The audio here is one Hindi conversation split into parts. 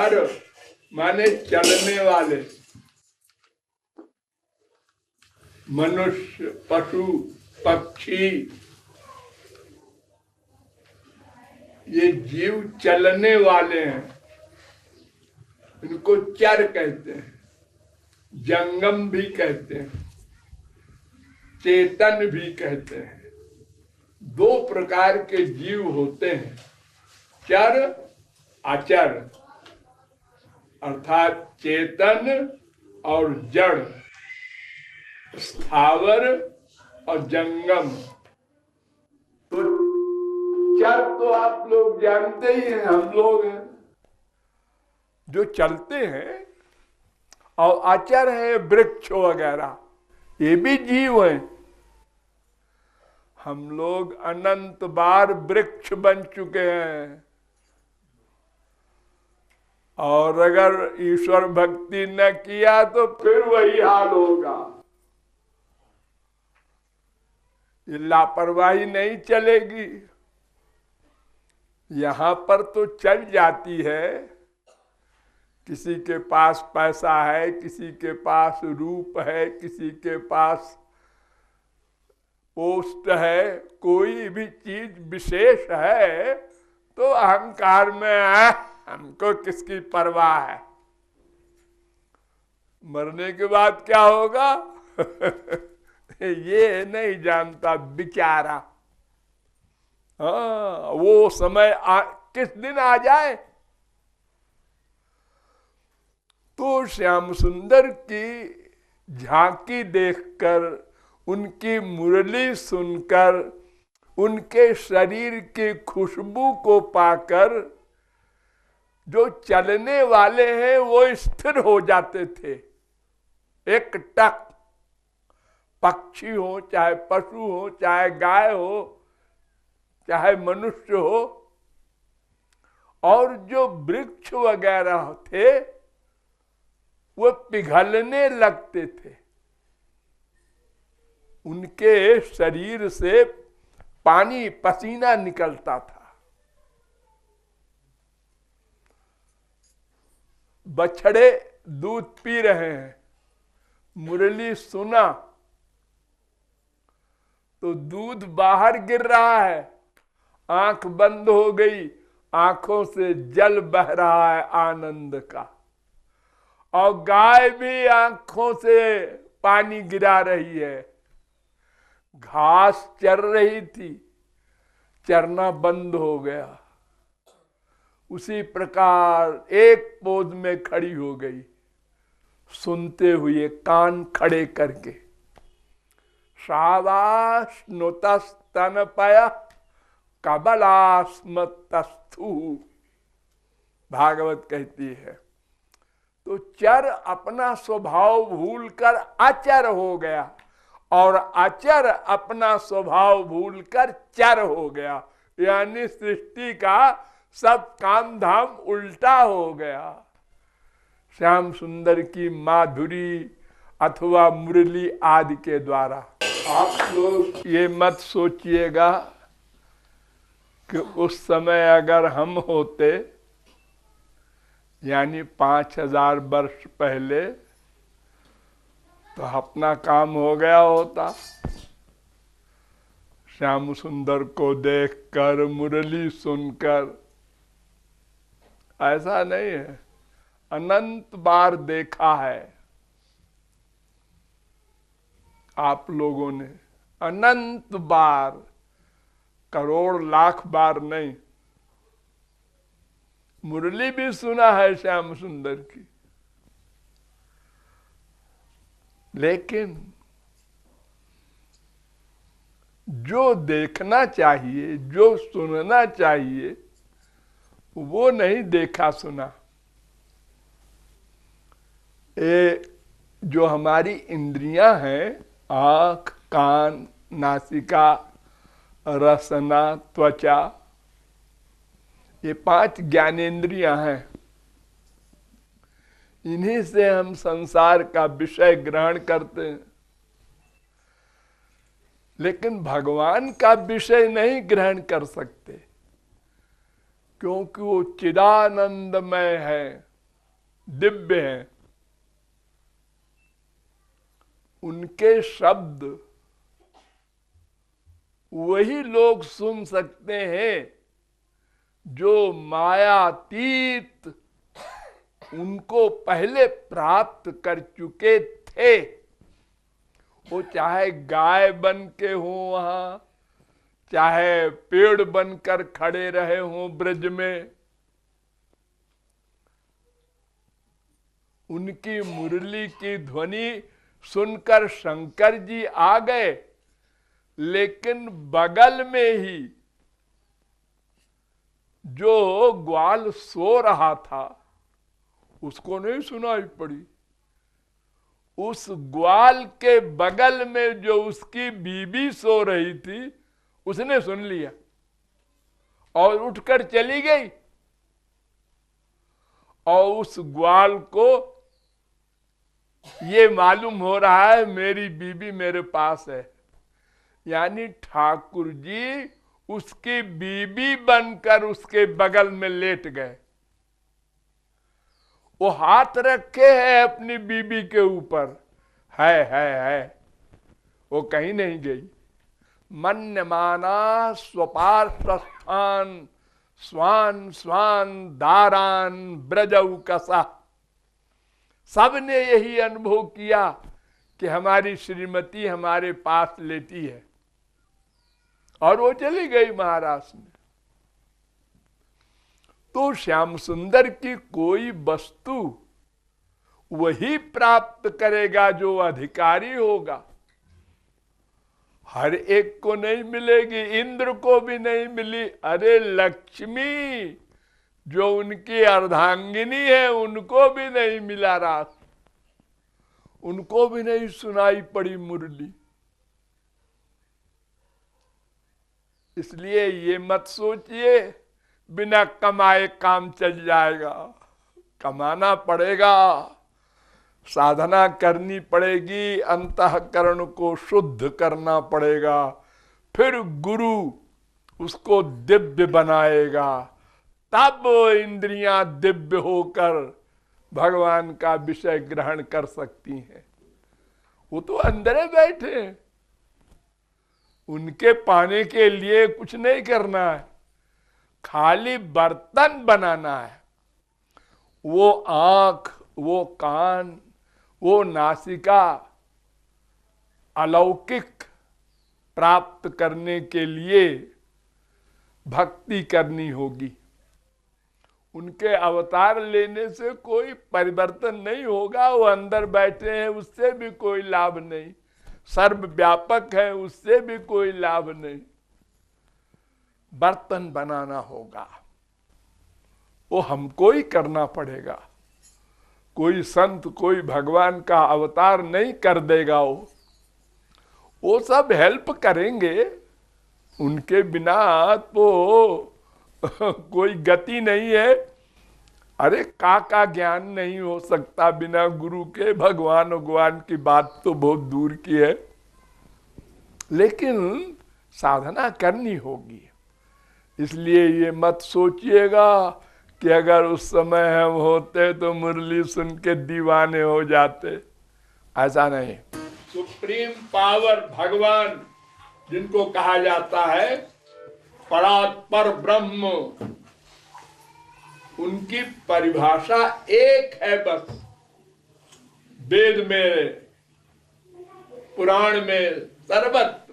चर माने चलने वाले, मनुष्य, पशु, पक्षी, ये जीव चलने वाले हैं, इनको चर कहते हैं। जंगम भी कहते हैं, चेतन भी कहते हैं। दो प्रकार के जीव होते हैं, चर, अचर, अर्थात चेतन और जड़, स्थावर और जंगम। तो चर तो आप लोग जानते ही हैं, हम लोग हैं जो चलते हैं, और अचर है वृक्ष वगैरह, ये भी जीव हैं। हम लोग अनंत बार वृक्ष बन चुके हैं, और अगर ईश्वर भक्ति न किया तो फिर वही हाल होगा। ये लापरवाही नहीं चलेगी। यहां पर तो चल जाती है, किसी के पास पैसा है, किसी के पास रूप है, किसी के पास पोस्ट है, कोई भी चीज विशेष है तो अहंकार में है, हमको किसकी परवाह है। मरने के बाद क्या होगा ये नहीं जानता बेचारा। हाँ, वो समय किस दिन आ जाए। तो श्याम सुंदर की झांकी देखकर, उनकी मुरली सुनकर, उनके शरीर की खुशबू को पाकर जो चलने वाले हैं वो स्थिर हो जाते थे। एक टक, पक्षी हो, चाहे पशु हो, चाहे गाय हो, चाहे मनुष्य हो, और जो वृक्ष वगैरह थे वो पिघलने लगते थे। उनके शरीर से पानी, पसीना निकलता था। बछड़े दूध पी रहे हैं, मुरली सुना तो दूध बाहर गिर रहा है, आंख बंद हो गई, आंखों से जल बह रहा है आनंद का। और गाय भी आंखों से पानी गिरा रही है। घास चर रही थी, चरना बंद हो गया। उसी प्रकार एक पोज में खड़ी हो गई, सुनते हुए कान खड़े करके। शाबाश नुतस्तनपय कबलास्मतस्थु, भागवत कहती है। तो चर अपना स्वभाव भूलकर अचर हो गया, और अचर अपना स्वभाव भूलकर चर हो गया। यानी सृष्टि का सब काम धाम उल्टा हो गया। श्याम सुंदर की माधुरी अथवा मुरली आदि के द्वारा। आप लोग ये मत सोचिएगा कि उस समय अगर हम होते, यानी 5000 वर्ष पहले, तो अपना काम हो गया होता। श्याम सुंदर को देखकर, मुरली सुनकर, ऐसा नहीं है। अनंत बार देखा है आप लोगों ने, अनंत बार, करोड़ लाख बार नहीं। मुरली भी सुना है श्याम सुंदर की, लेकिन जो देखना चाहिए, जो सुनना चाहिए, वो नहीं देखा सुना। ये जो हमारी इंद्रियां हैं, आँख, कान, नासिका, रसना, त्वचा, ये 5 ज्ञानेंद्रियां हैं। इन्हीं से हम संसार का विषय ग्रहण करते हैं, लेकिन भगवान का विषय नहीं ग्रहण कर सकते, क्योंकि वो चिदानंदमय है। दिव्य हैं। उनके शब्द वही लोग सुन सकते हैं जो मायातीत उनको पहले प्राप्त कर चुके थे। वो चाहे गाय बन के हो वहां, चाहे पेड़ बनकर खड़े रहे हों ब्रज में, उनकी मुरली की ध्वनि सुनकर शंकर जी आ गए, लेकिन बगल में ही जो ग्वाल सो रहा था उसको नहीं सुनाई पड़ी। उस ग्वाल के बगल में जो उसकी बीबी सो रही थी उसने सुन लिया और उठकर चली गई, और उस ग्वाल को ये मालूम हो रहा है मेरी बीबी मेरे पास है। यानी ठाकुर जी उसकी बीबी बनकर उसके बगल में लेट गए। वो हाथ रखे है अपनी बीबी के ऊपर, है वो कहीं नहीं गई। मन्यमाना स्वपार्श्वस्थान स्वान स्वान दारान ब्रजऊ कसा। सबने यही अनुभव किया कि हमारी श्रीमती हमारे पास लेटी है, और वो चली गई महाराष्ट्र में। तो श्याम सुंदर की कोई वस्तु वही प्राप्त करेगा जो अधिकारी होगा। हर एक को नहीं मिलेगी, इंद्र को भी नहीं मिली। अरे लक्ष्मी जो उनकी अर्धांगिनी है उनको भी नहीं मिला रास, उनको भी नहीं सुनाई पड़ी मुरली। इसलिए ये मत सोचिए बिना कमाए काम चल जाएगा। कमाना पड़ेगा, साधना करनी पड़ेगी, अंतःकरण को शुद्ध करना पड़ेगा, फिर गुरु उसको दिव्य बनाएगा, तब इंद्रियां दिव्य होकर भगवान का विषय ग्रहण कर सकती हैं। वो तो अंदर बैठे हैं, उनके पाने के लिए कुछ नहीं करना है, खाली बर्तन बनाना है। वो आंख, वो कान, वो नासिका अलौकिक प्राप्त करने के लिए भक्ति करनी होगी। उनके अवतार लेने से कोई परिवर्तन नहीं होगा। वो अंदर बैठे हैं उससे भी कोई लाभ नहीं, सर्वव्यापक है उससे भी कोई लाभ नहीं। बर्तन बनाना होगा, वो हमको ही करना पड़ेगा। कोई संत, कोई भगवान का अवतार नहीं कर देगा। वो सब हेल्प करेंगे, उनके बिना तो कोई गति नहीं है। अरे का ज्ञान नहीं हो सकता बिना गुरु के। भगवान की बात तो बहुत दूर की है, लेकिन साधना करनी होगी। इसलिए ये मत सोचिएगा कि अगर उस समय हम होते तो मुरली सुन के दीवाने हो जाते, ऐसा नहीं। सुप्रीम पावर भगवान जिनको कहा जाता है परात्पर ब्रह्म, उनकी परिभाषा एक है बस। वेद में, पुराण में, सर्वत्र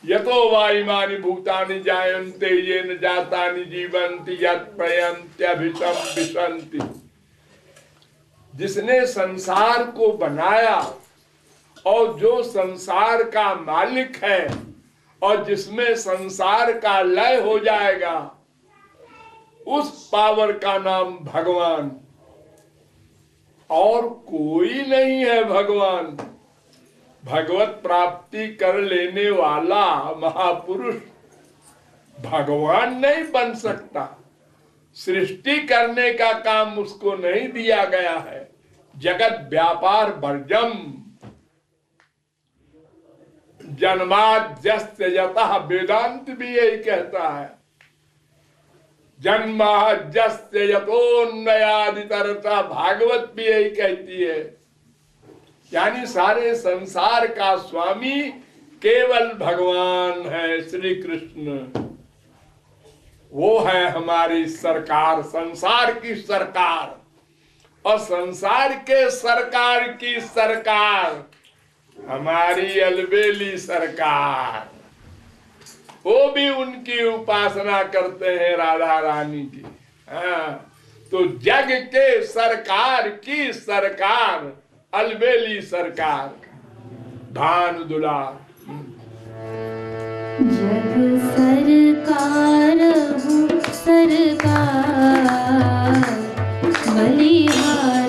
यतो वा इमानि भूतानि जायन्ते येन जातानि जीवन्ति यत् प्रयन्त्यभिषं विशन्ति। जिसने संसार को बनाया और जो संसार का मालिक है और जिसमें संसार का लय हो जाएगा, उस पावर का नाम भगवान। और कोई नहीं है भगवान। भगवत प्राप्ति कर लेने वाला महापुरुष भगवान नहीं बन सकता। सृष्टि करने का काम उसको नहीं दिया गया है। जगत व्यापार वर्जम जन्माद्यस्य यतः, वेदांत भी यही कहता है। जन्माद्यस्य यतोन्नयादितरता, भागवत भी यही कहती है। यानी सारे संसार का स्वामी केवल भगवान है, श्री कृष्ण। वो है हमारी सरकार, संसार की सरकार। और संसार के सरकार की सरकार हमारी अलबेली सरकार, वो भी उनकी उपासना करते हैं, राधा रानी की। हाँ, तो जग के सरकार की सरकार अलबेली सरकार, भानु दुलार। जग सरकार हूँ सरकार, बलिहारी